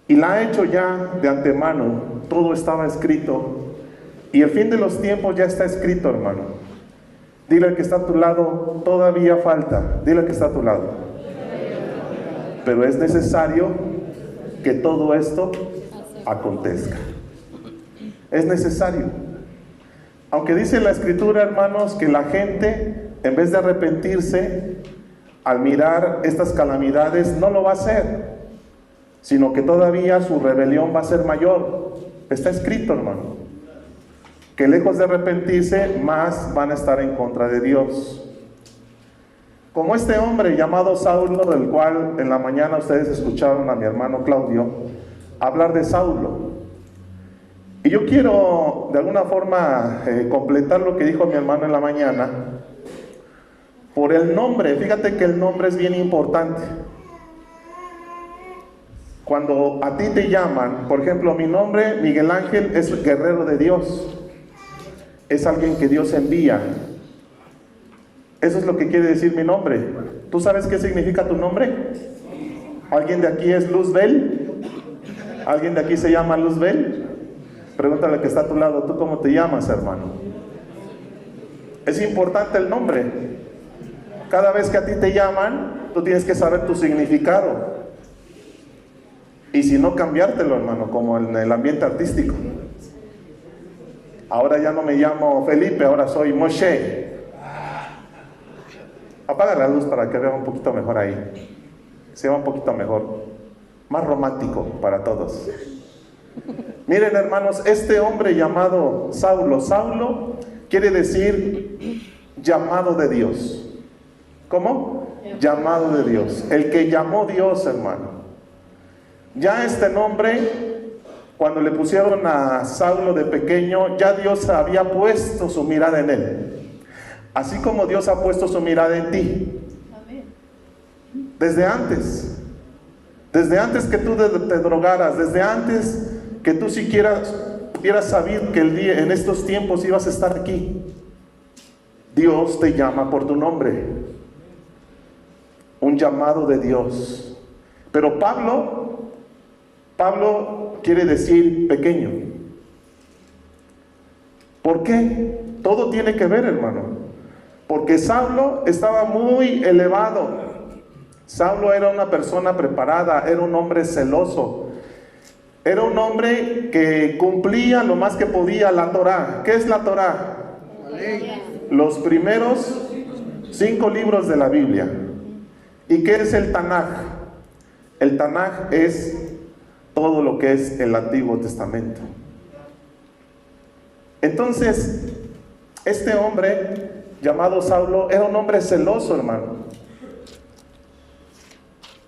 y la ha hecho ya de antemano. Todo estaba escrito y el fin de los tiempos ya está escrito, hermano. Dile al que está a tu lado, todavía falta. Dile al que está a tu lado. Pero es necesario que todo esto acontezca. Es necesario. Aunque dice la Escritura, hermanos, que la gente, en vez de arrepentirse, al mirar estas calamidades, no lo va a hacer, sino que todavía su rebelión va a ser mayor. Está escrito, hermano, que lejos de arrepentirse, más van a estar en contra de Dios. Como este hombre llamado Saulo, del cual en la mañana ustedes escucharon a mi hermano Claudio hablar de Saulo. Y yo quiero de alguna forma completar lo que dijo mi hermano en la mañana por el nombre. Fíjate que el nombre es bien importante. Cuando a ti te llaman, por ejemplo, mi nombre, Miguel Ángel, es guerrero de Dios. Es alguien que Dios envía. Eso es lo que quiere decir mi nombre. ¿Tú sabes qué significa tu nombre? ¿Alguien de aquí es Luzbel? ¿Alguien de aquí se llama Luzbel? Pregúntale al que está a tu lado, ¿tú cómo te llamas, hermano? Es importante el nombre. Cada vez que a ti te llaman, tú tienes que saber tu significado. Y si no, cambiártelo, hermano, como en el ambiente artístico. Ahora ya no me llamo Felipe, ahora soy Moshe. Apaga la luz para que vea un poquito mejor ahí. Se vea un poquito mejor. Más romántico para todos. Miren, hermanos, este hombre llamado Saulo, Saulo quiere decir llamado de Dios. ¿Cómo? Llamado de Dios. El que llamó Dios, hermano. Ya este nombre, cuando le pusieron a Saulo de pequeño, ya Dios había puesto su mirada en él. Así como Dios ha puesto su mirada en ti. Desde antes que tú te drogaras, desde antes que tú siquiera hubieras sabido que en estos tiempos ibas a estar aquí, Dios te llama por tu nombre. Un llamado de Dios. Pero Pablo quiere decir pequeño. ¿Por qué? Todo tiene que ver, hermano. Porque Saulo estaba muy elevado. Saulo era una persona preparada, era un hombre celoso. Era un hombre que cumplía lo más que podía la Torá. ¿Qué es la Torá? Los primeros 5 libros de la Biblia. ¿Y qué es el Tanaj? El Tanaj es todo lo que es el Antiguo Testamento. Entonces, este hombre llamado Saulo era un hombre celoso, hermano.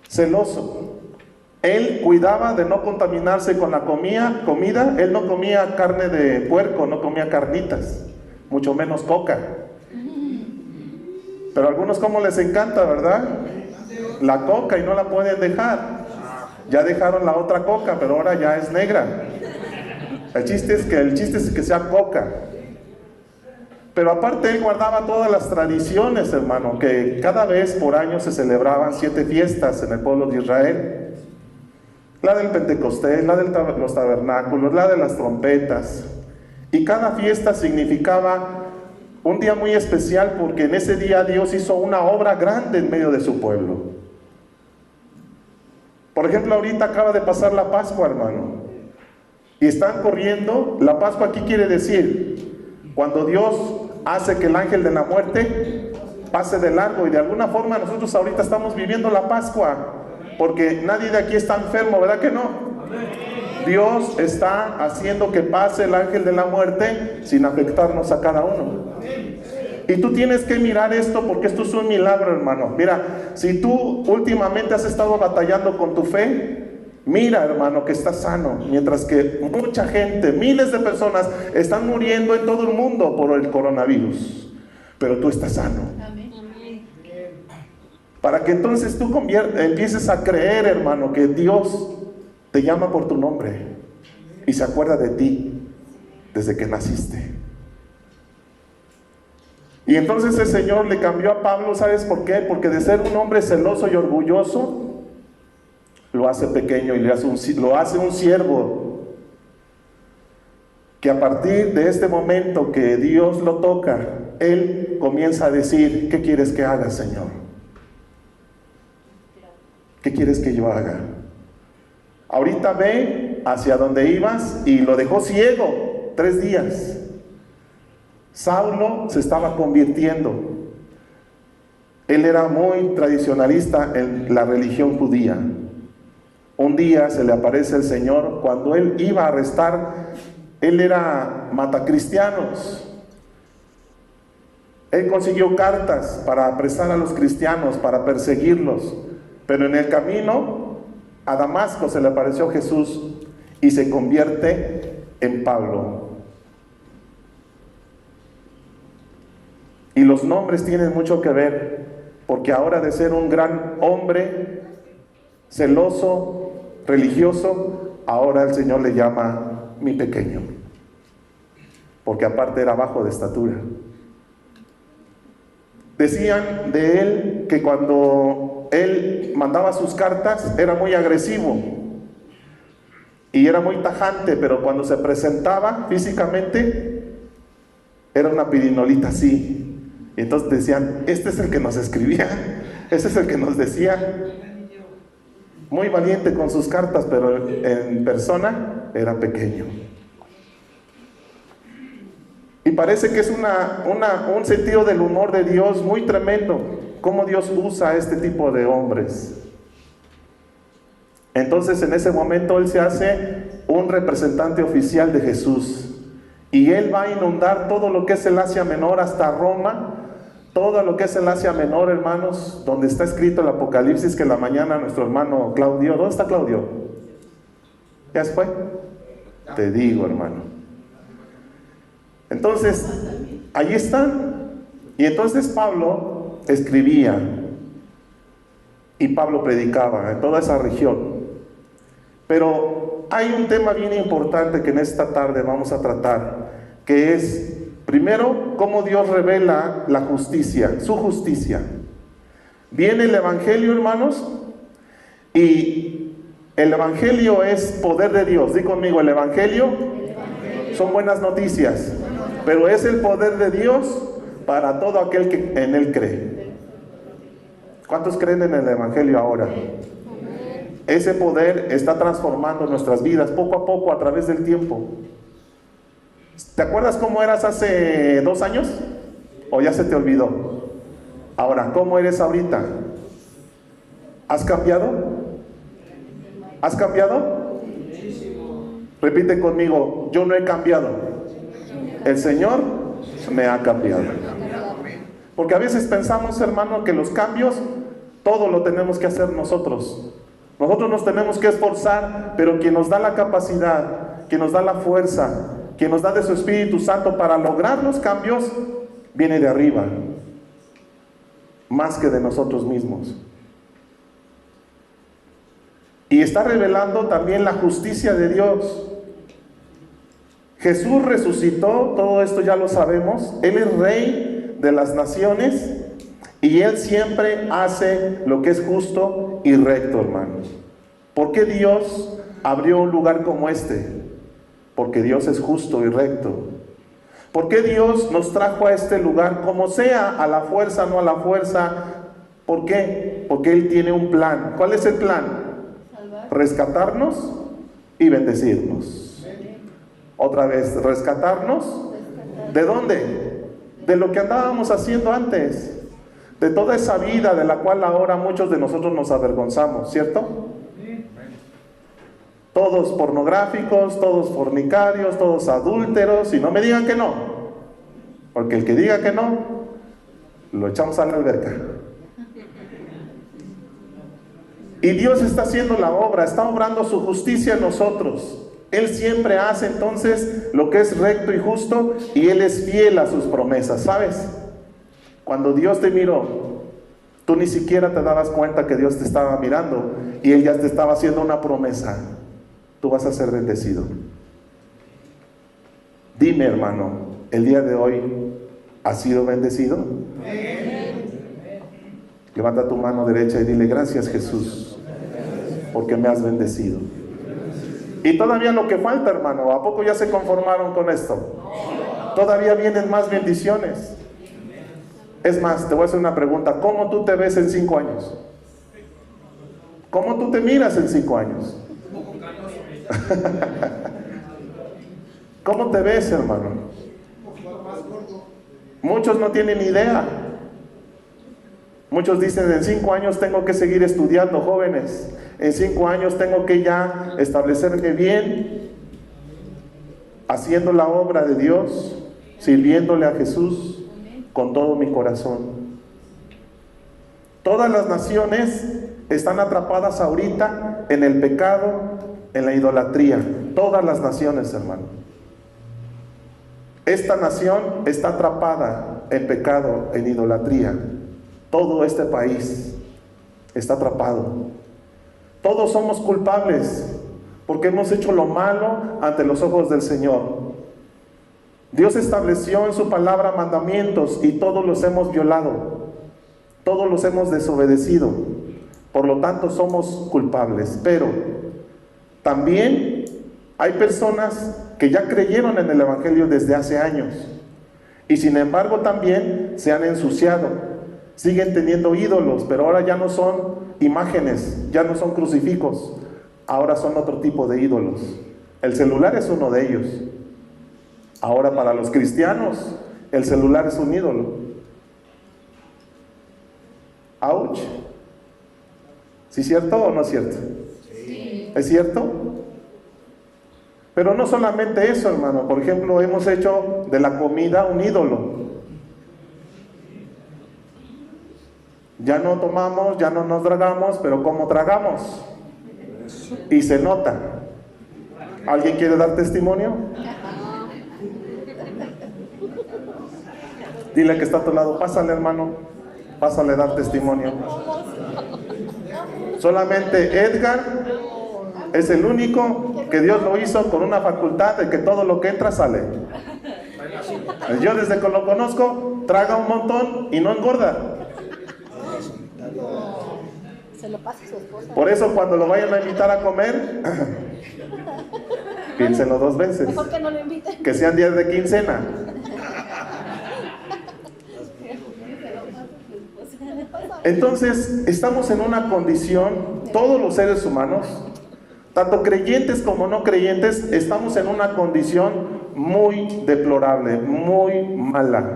Celoso. Él cuidaba de no contaminarse con la comida. Él no comía carne de puerco, no comía carnitas, mucho menos coca. Pero a algunos como les encanta, ¿verdad? La coca y no la pueden dejar. Ya dejaron la otra coca, pero ahora ya es negra. El chiste es que sea coca. Pero aparte él guardaba todas las tradiciones, hermano, que cada vez por año se celebraban 7 fiestas en el pueblo de Israel. La del Pentecostés, la de los tabernáculos, la de las trompetas. Y cada fiesta significaba un día muy especial, porque en ese día Dios hizo una obra grande en medio de su pueblo. Por ejemplo, ahorita acaba de pasar la Pascua, hermano. Y están corriendo. La Pascua aquí quiere decir cuando Dios hace que el ángel de la muerte pase de largo. Y de alguna forma nosotros ahorita estamos viviendo la Pascua, porque nadie de aquí está enfermo, ¿verdad que no? Dios está haciendo que pase el ángel de la muerte sin afectarnos a cada uno. Y tú tienes que mirar esto, porque esto es un milagro, hermano. Mira, si tú últimamente has estado batallando con tu fe, mira, hermano, que estás sano. Mientras que mucha gente, miles de personas están muriendo en todo el mundo por el coronavirus, pero tú estás sano. Amén. Para que entonces tú empieces a creer, hermano, que Dios te llama por tu nombre y se acuerda de ti desde que naciste. Y entonces el Señor le cambió a Pablo, ¿sabes por qué? Porque de ser un hombre celoso y orgulloso, lo hace pequeño y lo hace un siervo. Que a partir de este momento que Dios lo toca, Él comienza a decir: ¿qué quieres que haga, Señor? ¿Qué quieres que yo haga? Ahorita ve hacia donde ibas, y lo dejó ciego 3 días. Saulo se estaba convirtiendo. Él era muy tradicionalista en la religión judía. Un día se le aparece el Señor cuando él iba a arrestar. Él era matacristianos. Él consiguió cartas para apresar a los cristianos, para perseguirlos. Pero en el camino a Damasco se le apareció Jesús y se convierte en Pablo. Y los nombres tienen mucho que ver, porque ahora de ser un gran hombre, celoso, religioso, ahora el Señor le llama mi pequeño, porque aparte era bajo de estatura. Decían de él que cuando él mandaba sus cartas era muy agresivo y era muy tajante, pero cuando se presentaba físicamente era una pirinolita así. Y entonces decían: este es el que nos escribía, este es el que nos decía. Muy valiente con sus cartas, pero en persona era pequeño. Y parece que es un sentido del humor de Dios muy tremendo, cómo Dios usa a este tipo de hombres. Entonces en ese momento él se hace un representante oficial de Jesús, y él va a inundar todo lo que es el Asia Menor hasta Roma. Todo lo que es el Asia Menor, hermanos, donde está escrito el Apocalipsis, que en la mañana nuestro hermano Claudio, ¿dónde está Claudio? ¿Ya se fue? Te digo, hermano. Entonces, ahí están. Y entonces Pablo escribía, y Pablo predicaba en toda esa región. Pero hay un tema bien importante que en esta tarde vamos a tratar, que es, primero, cómo Dios revela la justicia, su justicia. Viene el Evangelio, hermanos, y el Evangelio es poder de Dios. Di conmigo: el Evangelio son buenas noticias, pero es el poder de Dios para todo aquel que en Él cree. ¿Cuántos creen en el Evangelio ahora? Ese poder está transformando nuestras vidas poco a poco a través del tiempo. ¿Te acuerdas cómo eras hace 2 años? ¿O ya se te olvidó? Ahora, ¿cómo eres ahorita? ¿Has cambiado? ¿Has cambiado? Repite conmigo: yo no he cambiado. El Señor me ha cambiado. Porque a veces pensamos, hermano, que los cambios, todo lo tenemos que hacer nosotros. Nosotros nos tenemos que esforzar, pero quien nos da la capacidad, quien nos da la fuerza, quien nos da de su Espíritu Santo para lograr los cambios, viene de arriba, más que de nosotros mismos. Y está revelando también la justicia de Dios. Jesús resucitó, todo esto ya lo sabemos. Él es Rey de las naciones, y Él siempre hace lo que es justo y recto, hermanos. ¿Por qué Dios abrió un lugar como este? Porque Dios es justo y recto. ¿Por qué Dios nos trajo a este lugar? Como sea, a la fuerza, no a la fuerza. ¿Por qué? Porque Él tiene un plan. ¿Cuál es el plan? Rescatarnos y bendecirnos. Otra vez, rescatarnos. ¿De dónde? De lo que andábamos haciendo antes. De toda esa vida de la cual ahora muchos de nosotros nos avergonzamos, ¿cierto? Todos pornográficos, todos fornicarios, todos adúlteros, y no me digan que no, porque el que diga que no, lo echamos a la alberca. Y Dios está haciendo la obra, está obrando su justicia en nosotros. Él siempre hace entonces lo que es recto y justo, y Él es fiel a sus promesas, ¿sabes? Cuando Dios te miró, tú ni siquiera te dabas cuenta que Dios te estaba mirando, y Él ya te estaba haciendo una promesa: tú vas a ser bendecido. Dime, hermano, ¿el día de hoy has sido bendecido? Levanta tu mano derecha y dile: gracias, Jesús, porque me has bendecido. Y todavía lo que falta, hermano, ¿a poco ya se conformaron con esto? Todavía vienen más bendiciones. Es más, te voy a hacer una pregunta. ¿Cómo tú te ves en 5 años? ¿Cómo tú te miras en 5 años? ¿Cómo te ves, hermano? Muchos no tienen idea. Muchos dicen, en 5 años tengo que seguir estudiando, jóvenes. En 5 años tengo que ya establecerme bien, haciendo la obra de Dios, sirviéndole a Jesús con todo mi corazón. Todas las naciones están atrapadas ahorita en el pecado, en la idolatría. Todas las naciones, hermano. Esta nación está atrapada en pecado, en idolatría. Todo este país está atrapado. Todos somos culpables porque hemos hecho lo malo ante los ojos del Señor. Dios estableció en su palabra mandamientos y todos los hemos violado. Todos los hemos desobedecido. Por lo tanto, somos culpables. Pero también hay personas que ya creyeron en el Evangelio desde hace años. Y sin embargo también se han ensuciado. Siguen teniendo ídolos, pero ahora ya no son imágenes, ya no son crucifijos. Ahora son otro tipo de ídolos. El celular es uno de ellos. Ahora para los cristianos, el celular es un ídolo. ¡Auch! ¿Sí es cierto o no es cierto? Sí. ¿Es cierto? Pero no solamente eso, hermano. Por ejemplo, hemos hecho de la comida un ídolo. Ya no tomamos, ya no nos tragamos, pero ¿cómo tragamos? Y se nota. ¿Alguien quiere dar testimonio? Dile que está a tu lado, pásale, hermano, pásale a dar testimonio. Solamente Edgar es el único que Dios lo hizo con una facultad de que todo lo que entra sale. Yo desde que lo conozco, traga un montón y no engorda. Se lo pasa a su esposa. Por eso cuando lo vayan a invitar a comer, piénsenlo 2 veces. Mejor que no lo inviten. Que sean días de quincena. Entonces, estamos en una condición, todos los seres humanos, tanto creyentes como no creyentes, estamos en una condición muy deplorable, muy mala.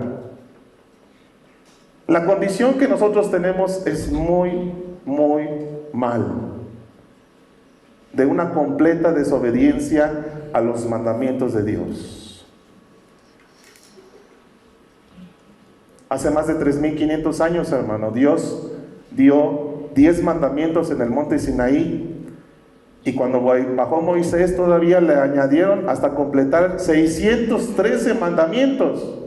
La condición que nosotros tenemos es muy mal, de una completa desobediencia a los mandamientos de Dios. Hace más de 3,500 años, hermano, Dios dio 10 mandamientos en el monte Sinaí, y cuando bajó Moisés todavía le añadieron hasta completar 613 mandamientos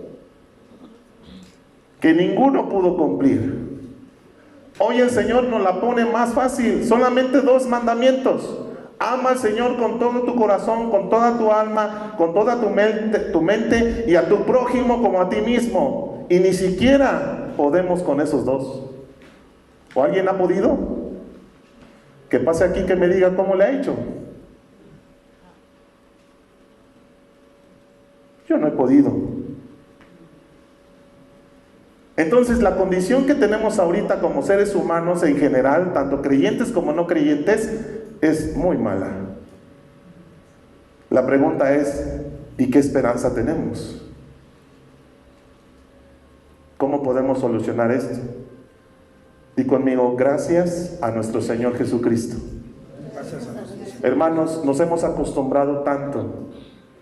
que ninguno pudo cumplir. Hoy el Señor nos la pone más fácil, solamente 2 mandamientos. Ama al Señor con todo tu corazón, con toda tu alma, con toda tu mente, y a tu prójimo como a ti mismo. Y ni siquiera podemos con esos 2. ¿O alguien ha podido? Que pase aquí que me diga cómo le ha hecho. Yo no he podido. Entonces la condición que tenemos ahorita como seres humanos en general, tanto creyentes como no creyentes, es muy mala. La pregunta es, ¿y qué esperanza tenemos? ¿Cómo podemos solucionar esto? Di conmigo, gracias a nuestro Señor Jesucristo. Hermanos, nos hemos acostumbrado tanto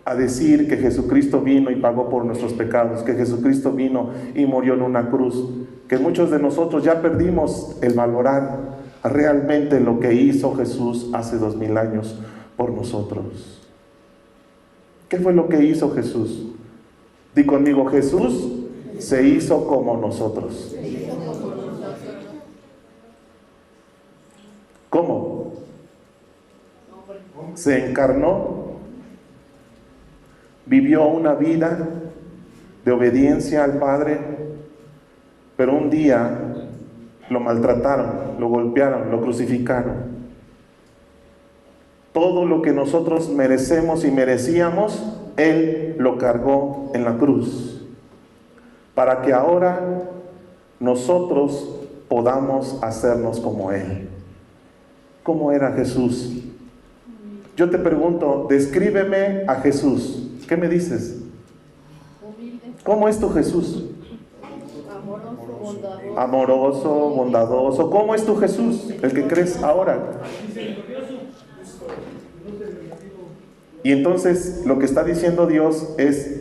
a decir que Jesucristo vino y pagó por nuestros pecados, que Jesucristo vino y murió en una cruz, que muchos de nosotros ya perdimos el valorar realmente lo que hizo Jesús hace 2000 años por nosotros. ¿Qué fue lo que hizo Jesús? Di conmigo, Jesús se hizo como nosotros. ¿Cómo? Se encarnó, vivió una vida de obediencia al Padre, pero un día lo maltrataron, lo golpearon, lo crucificaron. Todo lo que nosotros merecemos y merecíamos, Él lo cargó en la cruz, para que ahora nosotros podamos hacernos como Él. ¿Cómo era Jesús? Yo te pregunto, descríbeme a Jesús. ¿Qué me dices? ¿Cómo es tu Jesús? Amoroso, bondadoso. ¿Cómo es tu Jesús? El que crees ahora. Y entonces lo que está diciendo Dios es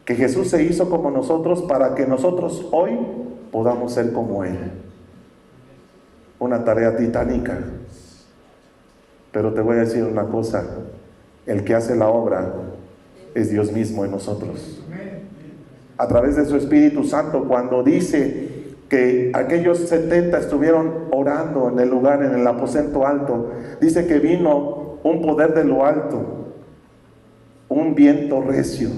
que Jesús se hizo como nosotros para que nosotros hoy podamos ser como Él. Una tarea titánica. Pero te voy a decir una cosa, el que hace la obra es Dios mismo en nosotros. A través de su Espíritu Santo, cuando dice que aquellos 70 estuvieron orando en el lugar, en el aposento alto, dice que vino un poder de lo alto, un viento recio,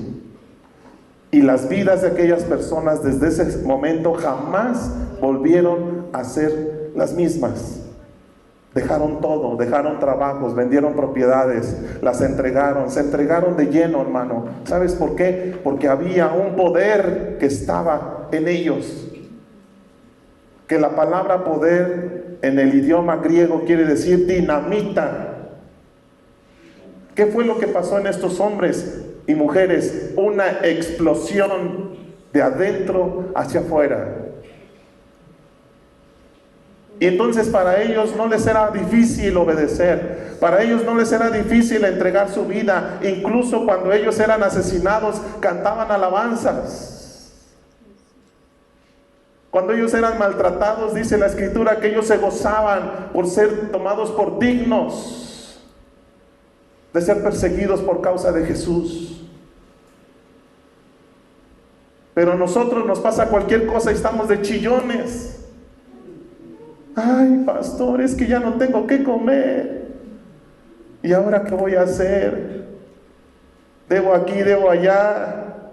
y las vidas de aquellas personas desde ese momento jamás volvieron a ser las mismas. Dejaron todo, dejaron trabajos, vendieron propiedades, las entregaron, se entregaron de lleno, hermano. ¿Sabes por qué? Porque había un poder que estaba en ellos. Que la palabra poder en el idioma griego quiere decir dinamita. ¿Qué fue lo que pasó en estos hombres y mujeres? Una explosión de adentro hacia afuera. Y entonces para ellos no les era difícil obedecer, para ellos no les era difícil entregar su vida. Incluso cuando ellos eran asesinados, cantaban alabanzas. Cuando ellos eran maltratados, dice la Escritura que ellos se gozaban por ser tomados por dignos de ser perseguidos por causa de Jesús. Pero a nosotros nos pasa cualquier cosa y estamos de chillones. Ay, pastor, es que ya no tengo qué comer. ¿Y ahora qué voy a hacer? Debo aquí, debo allá.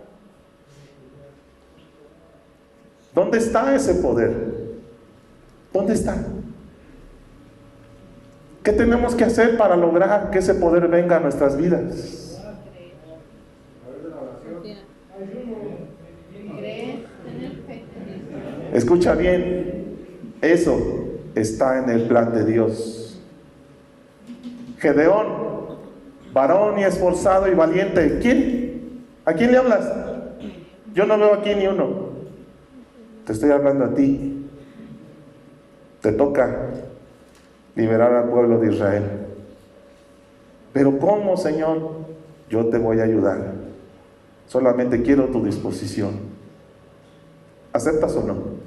¿Dónde está ese poder? ¿Dónde está? ¿Qué tenemos que hacer para lograr que ese poder venga a nuestras vidas? Escucha bien, eso está en el plan de Dios. Gedeón, varón y esforzado y valiente. ¿Quién? ¿A quién le hablas? Yo no veo aquí ni uno. Te estoy hablando a ti. Te toca liberar al pueblo de Israel. Pero ¿cómo, Señor? Yo te voy a ayudar. Solamente quiero tu disposición. ¿Aceptas o no?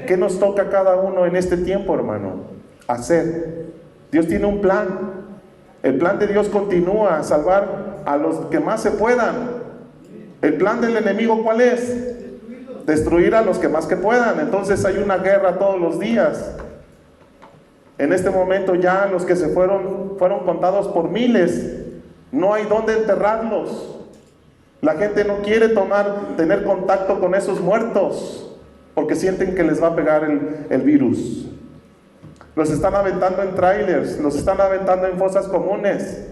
¿Qué nos toca a cada uno en este tiempo, hermano? Hacer. Dios tiene un plan. El plan de Dios continúa a salvar a los que más se puedan. El plan del enemigo, ¿cuál es? Destruir a los que más que puedan. Entonces hay una guerra todos los días. En este momento ya los que se fueron contados por miles. No hay dónde enterrarlos. La gente no quiere tener contacto con esos muertos, porque sienten que les va a pegar el virus. Los están aventando en trailers, los están aventando en fosas comunes.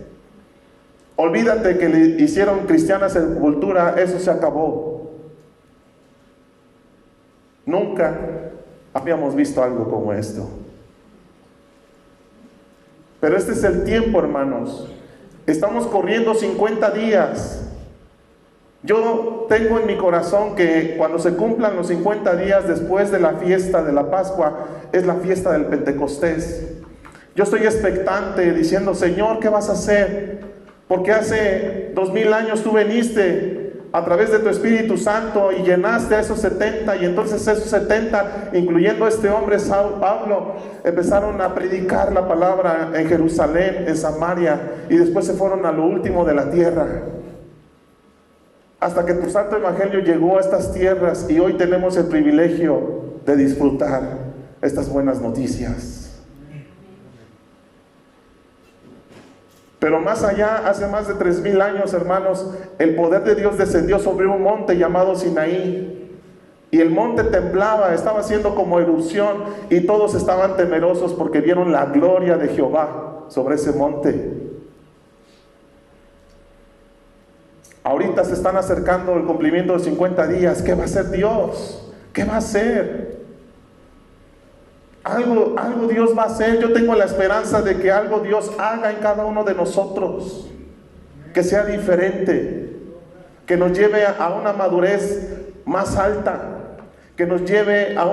Olvídate que le hicieron cristiana sepultura, eso se acabó. Nunca habíamos visto algo como esto. Pero este es el tiempo, hermanos. Estamos corriendo 50 días. Yo tengo en mi corazón que cuando se cumplan los 50 días después de la fiesta de la Pascua, es la fiesta del Pentecostés. Yo estoy expectante diciendo, Señor, ¿qué vas a hacer? Porque hace 2000 años tú viniste a través de tu Espíritu Santo y llenaste a esos 70, y entonces esos 70, incluyendo a este hombre Pablo, empezaron a predicar la palabra en Jerusalén, en Samaria, y después se fueron a lo último de la tierra. Hasta que tu santo evangelio llegó a estas tierras y hoy tenemos el privilegio de disfrutar estas buenas noticias. Pero más allá, hace más de 3000 años, hermanos, el poder de Dios descendió sobre un monte llamado Sinaí. Y el monte temblaba, estaba haciendo como erupción, y todos estaban temerosos porque vieron la gloria de Jehová. sobre ese monte. Ahorita se están acercando el cumplimiento de 50 días. ¿Qué va a hacer Dios? ¿Qué va a hacer? Algo Dios va a hacer. Yo tengo la esperanza de que algo Dios haga en cada uno de nosotros. Que sea diferente. Que nos lleve a una madurez más alta. Que nos lleve a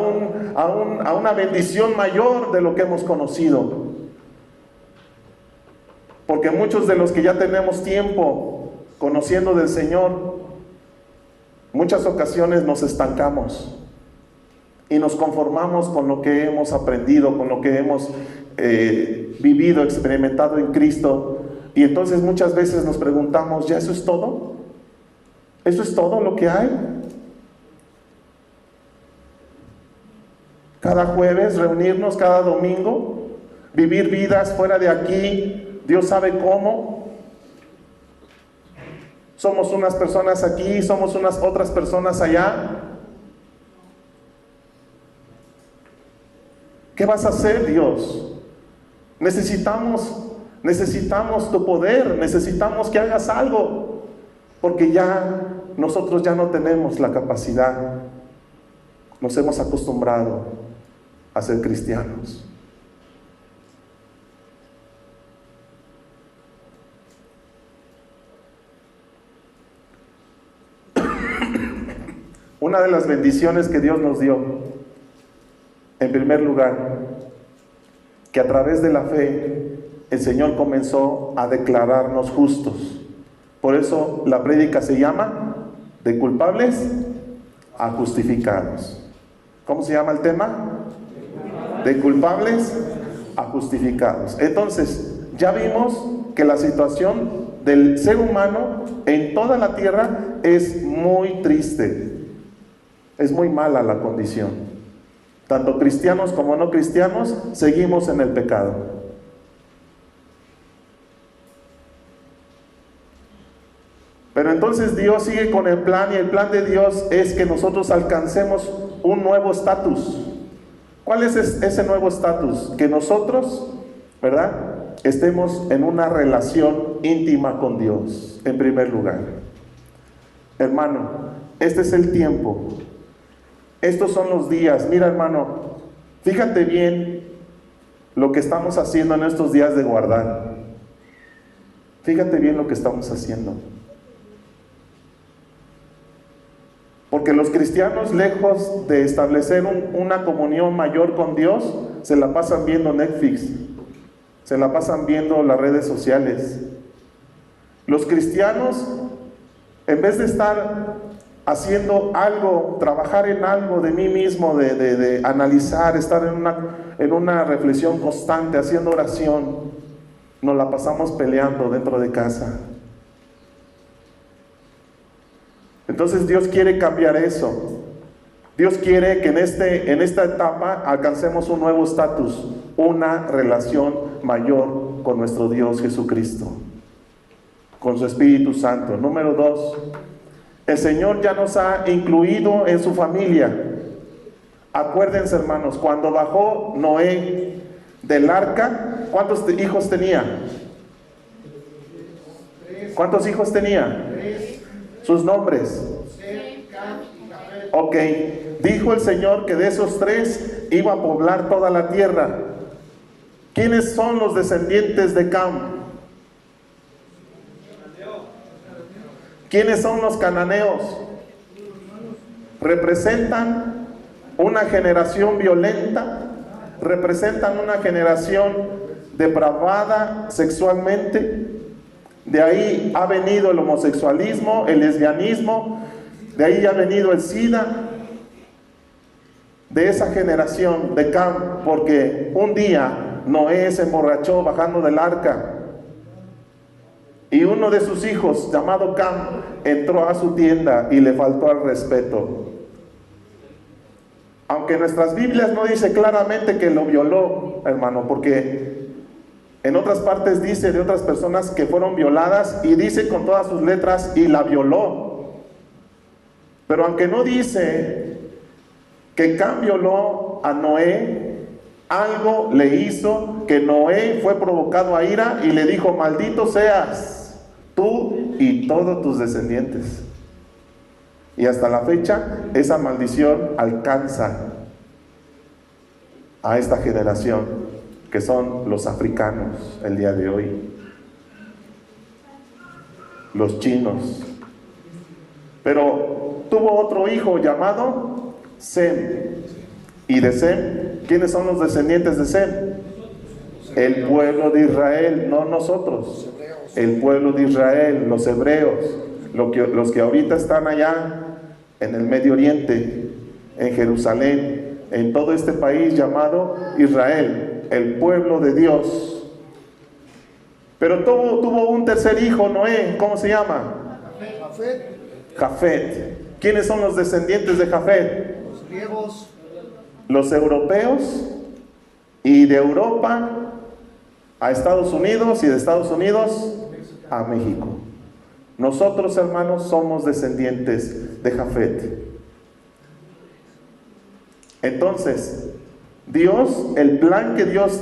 una bendición mayor de lo que hemos conocido. Porque muchos de los que ya tenemos tiempo conociendo del Señor, muchas ocasiones nos estancamos y nos conformamos con lo que hemos aprendido, con lo que hemos vivido, experimentado en Cristo, y entonces muchas veces nos preguntamos, ¿ya eso es todo? ¿Eso es todo lo que hay? Cada jueves reunirnos, cada domingo, vivir vidas fuera de aquí, Dios sabe cómo. Somos unas personas aquí, somos unas otras personas allá. ¿Qué vas a hacer, Dios? Necesitamos tu poder, necesitamos que hagas algo, porque ya nosotros ya no tenemos la capacidad. Nos hemos acostumbrado a ser cristianos. Una de las bendiciones que Dios nos dio, en primer lugar, que a través de la fe el Señor comenzó a declararnos justos. Por eso la prédica se llama de culpables a justificados. ¿Cómo se llama el tema? De culpables a justificados. Entonces, ya vimos que la situación del ser humano en toda la tierra es muy triste. Es muy mala la condición. Tanto cristianos como no cristianos seguimos en el pecado. Pero entonces Dios sigue con el plan, y el plan de Dios es que nosotros alcancemos un nuevo estatus. ¿Cuál es ese nuevo estatus? Que nosotros, ¿verdad?, estemos en una relación íntima con Dios, en primer lugar. Hermano, este es el tiempo. Estos son los días. Mira, hermano, fíjate bien lo que estamos haciendo en estos días de guardar. Fíjate bien lo que estamos haciendo. Porque los cristianos, lejos de establecer una comunión mayor con Dios, se la pasan viendo Netflix, se la pasan viendo las redes sociales. Los cristianos, en vez de estar haciendo algo, trabajar en algo de mí mismo, de analizar, estar en una reflexión constante, haciendo oración, nos la pasamos peleando dentro de casa. Entonces Dios quiere cambiar eso. Dios quiere que en esta etapa alcancemos un nuevo estatus, una relación mayor con nuestro Dios Jesucristo, con su Espíritu Santo. Número 2, el Señor ya nos ha incluido en su familia. Acuérdense, hermanos, cuando bajó Noé del arca, ¿cuántos hijos tenía? ¿Cuántos hijos tenía? Sus nombres. Ok, dijo el Señor que de esos 3 iba a poblar toda la tierra. ¿Quiénes son los descendientes de Cam? ¿Quiénes son los cananeos? Representan una generación violenta, representan una generación depravada sexualmente. De ahí ha venido el homosexualismo, el lesbianismo, de ahí ha venido el SIDA, de esa generación de Cam, porque un día Noé se emborrachó bajando del arca, y uno de sus hijos, llamado Cam, entró a su tienda y le faltó al respeto. Aunque nuestras Biblias no dice claramente que lo violó, hermano, porque en otras partes dice de otras personas que fueron violadas, y dice con todas sus letras, y la violó. Pero aunque no dice que Cam violó a Noé, algo le hizo que Noé fue provocado a ira y le dijo: maldito seas tú y todos tus descendientes. Y hasta la fecha esa maldición alcanza a esta generación, que son los africanos el día de hoy, los chinos. Pero tuvo otro hijo llamado Sem. Y de Sem, ¿quiénes son los descendientes de Sem? El pueblo de Israel, no nosotros. El pueblo de Israel, los hebreos, los que ahorita están allá en el Medio Oriente, en Jerusalén, en todo este país llamado Israel, el pueblo de Dios. Pero tuvo un tercer hijo, Noé. ¿Cómo se llama? Jafet. ¿Quiénes son los descendientes de Jafet? Los griegos. Los europeos, y de Europa a Estados Unidos, y de Estados Unidos a México. Nosotros, hermanos, somos descendientes de Jafet. Entonces, Dios, el plan que Dios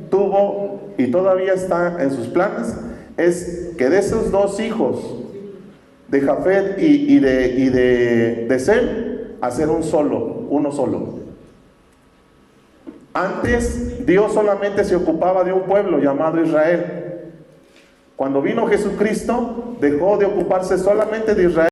tuvo y todavía está en sus planes, es que de esos dos hijos, de Jafet y de Sem, hacer uno solo. Antes Dios solamente se ocupaba de un pueblo llamado Israel. Cuando vino Jesucristo, dejó de ocuparse solamente de Israel.